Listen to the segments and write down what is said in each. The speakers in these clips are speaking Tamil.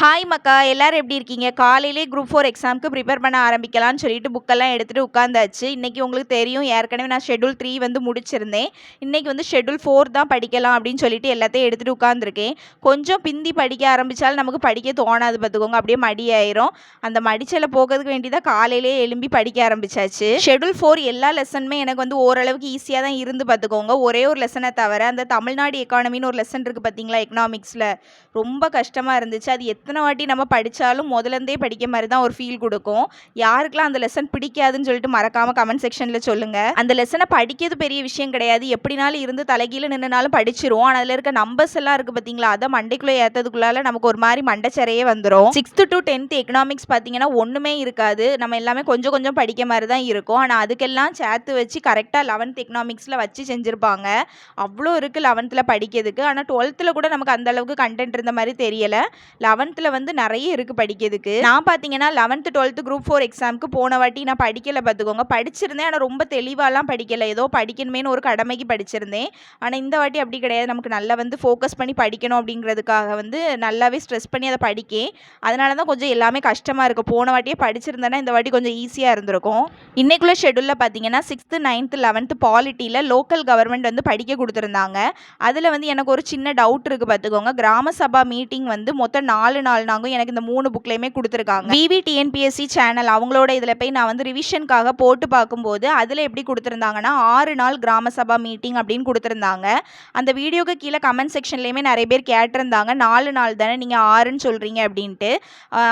ஹாய் மக்கா, எல்லாரும் எப்படி இருக்கீங்க? காலையிலே குரூப் 4 எக்ஸாமுக்கு ப்ரிப்பேர் பண்ண ஆரம்பிக்கலாம்னு சொல்லிட்டு புக்கெல்லாம் எடுத்துகிட்டு உட்காந்தாச்சு. இன்றைக்கி உங்களுக்கு தெரியும், ஏற்கனவே நான் ஷெட்யூல் 3 வந்து முடிச்சிருந்தேன். இன்றைக்கி வந்து ஷெட்யூல் 4 தான் படிக்கலாம் அப்படின்னு சொல்லிட்டு எல்லாத்தையும் எடுத்துகிட்டு உட்காந்துருக்கேன். கொஞ்சம் பிந்தி படிக்க ஆரம்பித்தாலும் நமக்கு படிக்க தோணாது பார்த்துக்கோங்க, அப்படியே மடி ஆயிரும். அந்த மடிச்சலை போகிறதுக்கு வேண்டி தான் காலையிலே எழும்பி படிக்க ஆரம்பிச்சாச்சு. ஷெட்யூல் 4 எல்லா லெசனுமே எனக்கு வந்து ஓரளவுக்கு ஈஸியாக தான் இருந்து பார்த்துக்கோங்க. ஒரே ஒரு லெசனை தவிர அந்த தமிழ்நாடு எக்கானமின்னு ஒரு லெசன் இருக்குது பார்த்தீங்களா, எக்கனாமிக்ஸில் ரொம்ப கஷ்டமாக இருந்துச்சு. அது எத்தனை வாட்டி நம்ம படித்தாலும் முதலேருந்தே படிக்க மாதிரி தான் ஒரு ஃபீல் கொடுக்கும். யாருக்கெல்லாம் அந்த லெசன் பிடிக்காதுன்னு சொல்லிட்டு மறக்காமல் கமெண்ட் செக்ஷனில் சொல்லுங்கள். அந்த லெசனை படிக்கிறது பெரிய விஷயம் கிடையாது, எப்படினாலும் இருந்து தலைகீழ நின்றுனாலும் படிச்சிருவோம். ஆனால் அதில் இருக்க நம்பர்ஸ் எல்லாம் இருக்குது பார்த்தீங்களா, அதை மண்டைக்குள்ளே ஏற்றதுக்குள்ளால நமக்கு ஒரு மாதிரி மண்டைச்சரையே வந்துடும். 6th to 10th எக்கனாமிக்ஸ் பார்த்தீங்கன்னா ஒன்றுமே இருக்காது, நம்ம எல்லாமே கொஞ்சம் கொஞ்சம் படிக்க மாதிரி தான் இருக்கும். ஆனால் அதுக்கெல்லாம் சேர்த்து வச்சு கரெக்டாக 11th எக்கனாமிக்ஸில் வச்சு செஞ்சுருப்பாங்க. அவ்வளோ இருக்குது 11th படிக்கிறதுக்கு. ஆனால் 12th கூட நமக்கு அந்த அளவுக்கு கண்டென்ட் இருந்த மாதிரி தெரியலை. 11th வந்து நிறைய இருக்குது படிக்கிறதுக்கு. நான் பார்த்தீங்கன்னா 11th 12th குரூப் 4 எக்ஸாமுக்கு போன வாட்டி நான் படிக்கலை பார்த்துக்கோங்க. படிச்சிருந்தேன், ஆனால் ரொம்ப தெளிவாலாம் படிக்கலை, ஏதோ படிக்கணுமேனு ஒரு கடமைக்கு படிச்சிருந்தேன். ஆனால் இந்த வாட்டி அப்படி கிடையாது, நமக்கு நல்லா வந்து ஃபோக்கஸ் பண்ணி படிக்கணும் அப்படிங்கிறதுக்காக வந்து நல்லாவே ஸ்ட்ரெஸ் பண்ணி அதை படிக்கேன். அதனால தான் கொஞ்சம் எல்லாமே கஷ்டமாக இருக்குது. போன வாட்டியே படிச்சிருந்தேன்னா இந்த வாட்டி கொஞ்சம் ஈஸியாக இருந்திருக்கும். இன்றைக்குள்ள ஷெட்யூலில் பார்த்தீங்கன்னா 6th 9th 11th பாலிட்டியில் local government வந்து படிக்க கொடுத்துருந்தாங்க. அதில் வந்து எனக்கு ஒரு சின்ன டவுட் இருக்குது பார்த்துக்கோங்க. கிராம சபா மீட்டிங் வந்து மொத்தம் 4 நாள் நாங்கள் எனக்கு இந்த 3 புக்லையுமே கொடுத்துருக்காங்க. VVTNPSC சேனல் அவங்களோட இதில் போய் நான் வந்து ரிவிஷனுக்காக போட்டு பார்க்கும்போது அதில் எப்படி கொடுத்துருந்தாங்கன்னா 6 நாள் கிராம சபா மீட்டிங் அப்படின்னு கொடுத்துருந்தாங்க. அந்த வீடியோக்கு கீழே கமெண்ட் செக்ஷன்லேயுமே நிறைய பேர் கேட்டிருந்தாங்க, 4 நாள் தானே நீங்கள் 6ன்னு சொல்கிறீங்க அப்படின்ட்டு.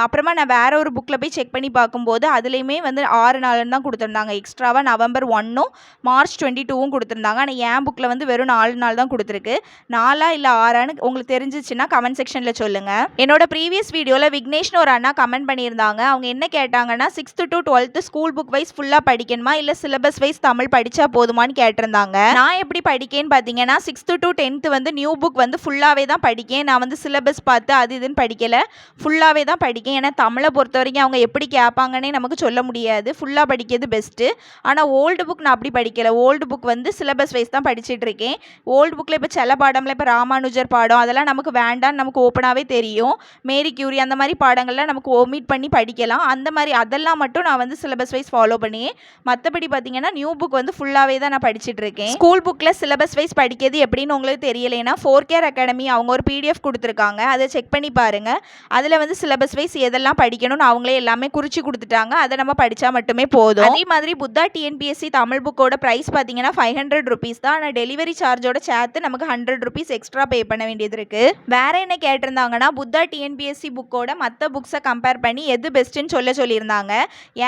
அப்புறமா நான் வேற ஒரு புக்கில் போய் செக் பண்ணி பார்க்கும்போது அதுலேயுமே வந்து 6 நாள்னு தான் கொடுத்துருந்தாங்க. எக்ஸ்ட்ராவாக November 1 March 22 கொடுத்துருந்தாங்க. ஆனால் என் புக்கில் வந்து வெறும் 4 நாள் தான் கொடுத்துருக்கு. 4 இல்லை 6 உங்களுக்கு தெரிஞ்சிச்சுன்னா கமெண்ட் செக்ஷனில் சொல்லுங்கள். என்னோட ப்ரீவியஸ் வீடியோவில் விக்னேஷ்னு ஒரு அண்ணா கமெண்ட் பண்ணியிருந்தாங்க. அவங்க என்ன கேட்டாங்கன்னா 6th to 12th school book wise ஃபுல்லாக படிக்கணுமா இல்லை சிலபஸ் வைஸ் தமிழ் படித்தா போதுமான்னு கேட்டிருந்தாங்க. நான் எப்படி படிக்கேன்னு பார்த்தீங்கன்னா 6th to 10th வந்து நியூ புக் வந்து ஃபுல்லாகவே தான் படிக்கேன். நான் வந்து சிலபஸ் பார்த்து அது இதுன்னு படிக்கலை, ஃபுல்லாகவே தான் படிக்கேன். ஏன்னா தமிழை பொறுத்த வரைக்கும் அவங்க எப்படி கேட்பாங்கன்னே நமக்கு சொல்ல முடியாது, ஃபுல்லாக படிக்கிறது பெஸ்ட்டு. ஆனால் ஓல்டு புக் நான் அப்படி படிக்கலை. ஓல்டு புக் வந்து சிலபஸ் வைஸ் தான் படிச்சுட்டு இருக்கேன். ஓல்டு புக்கில் இப்போ சில பாடம்ல இப்போ ராமானுஜர் பாடம் அதெல்லாம் நமக்கு வேண்டான்னு நமக்கு ஓப்பனாகவே தெரியும். மேரி கியூரி அந்த மாதிரி பாடங்கள்லாம் நமக்கு ஒமிட் பண்ணி படிக்கலாம். அந்த மாதிரி அதெல்லாம் மட்டும் நான் வந்து சிலபஸ் வைஸ் ஃபாலோ பண்ணி, மற்றபடி பார்த்தீங்கன்னா நியூ புக் வந்து ஃபுல்லாகவே தான் நான் படிச்சுட்டு இருக்கேன். ஸ்கூல் புக்கில் சிலபஸ் வைஸ் படிக்கிறது எப்படின்னு உங்களுக்கு தெரியலைன்னா 4Care அகாடமி அவங்க ஒரு PDF கொடுத்துருக்காங்க, அதை செக் பண்ணி பாருங்கள். அதில் வந்து சிலபஸ் வைஸ் எதெல்லாம் படிக்கணும்னு அவங்களே எல்லாமே குறித்து கொடுத்துட்டாங்க, அதை நம்ம படித்தா மட்டுமே போதும். அதே மாதிரி புத்தா TNPSC தமிழ் புக்கோட ப்ரைஸ் பார்த்தீங்கன்னா 500 rupees தான். ஆனால் டெலிவரி சார்ஜோட சேர்த்து நமக்கு 100 rupees எக்ஸ்ட்ரா பே பண்ண வேண்டியது இருக்குது. வேற என்ன கேட்டிருந்தாங்கன்னா புத்தா TNPSC புக்கோட மற்ற புக்ஸை கம்பேர் பண்ணி எது பெஸ்ட்டுன்னு சொல்லியிருந்தாங்க.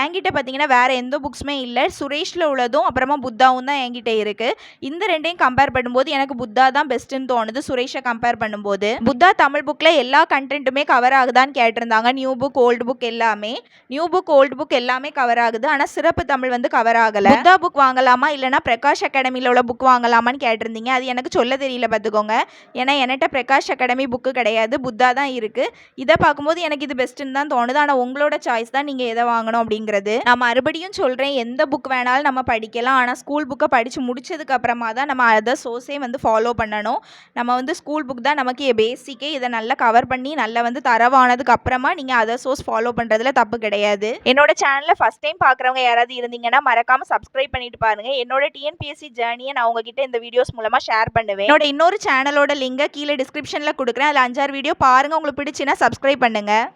என்கிட்ட பார்த்தீங்கன்னா வேறு எந்த புக்ஸுமே இல்லை, சுரேஷில் உள்ளதும் அப்புறமா புத்தாவும் தான் என்கிட்ட இருக்குது. இந்த ரெண்டையும் கம்பேர் பண்ணும்போது எனக்கு புத்தா தான் பெஸ்ட்டுன்னு தோணுது சுரேஷை கம்பேர் பண்ணும்போது. புத்தா தமிழ் புக்கில் எல்லா கண்டென்ட்டுமே கவர் ஆகுதான்னு கேட்டிருந்தாங்க. நியூ புக் ஓல்டு புக் எல்லாமே, நியூ புக் ஓல்டு புக் எல்லாமே கவர் ஆகுது. ஆனால் சிறப்பு தமிழ் வந்து கவர் ஆகலை. புத்தா புக் வாங்கலாமா இல்லைனா பிரகாஷ் அகாடமியில் உள்ள புக் வாங்கலாமான்னு கேட்டிருந்தீங்க. அது எனக்கு சொல்ல தெரியல பார்த்துக்கோங்க. ஏன்னா என்கிட்ட பிரகாஷ் அகாடமி புக்கு கிடையாது, புத்தா தான் இருக்குது. இதை பார்க்கும்போது எனக்கு இது பெஸ்ட்டுன்னு தான் தோணுது. ஆனால் உங்களோட சாய்ஸ் தான் நீங்கள் எதை வாங்கணும் அப்படிங்கிறது. நான் மறுபடியும் சொல்கிறேன், எந்த புக் வேணாலும் நம்ம படிக்கலாம். ஆனால் ஸ்கூல் புக்கை படித்து முடிச்சதுக்கு அப்புறமா தான் நம்ம அதை சோர்ஸே வந்து ஃபாலோ பண்ணணும். நம்ம வந்து ஸ்கூல் புக் தான் நமக்கு பேசிக்கே, இதை நல்லா கவர் பண்ணி நல்லா வந்து தரவானதுக்கு அப்புறமா நீங்கள் அதை சோர்ஸ் ஃபாலோ பண்ணுறதுல தப்பு கிடையாது. என்னோட சேனலில் ஃபஸ்ட் டைம் பார்க்குறவங்க யாராவது இருந்தீங்கன்னா மறக்காமல் சப்ஸ்கிரைப் பண்ணிட்டு பாருங்க. என்னோட TNPSC ஜேர்னியை நான் உங்ககிட்ட இந்த வீடியோஸ் மூலமாக ஷேர் பண்ணுவேன். என்னோட இன்னொரு சேனலோட லிங்கை கீழே டிஸ்கிரிப்ஷனில் கொடுக்குறேன், அதில் 5-6 வீடியோ பாருங்கள். உங்களுக்கு பிடிச்சுன்னா சப்ஸ்கிரைப் பண்ணுங்கள்.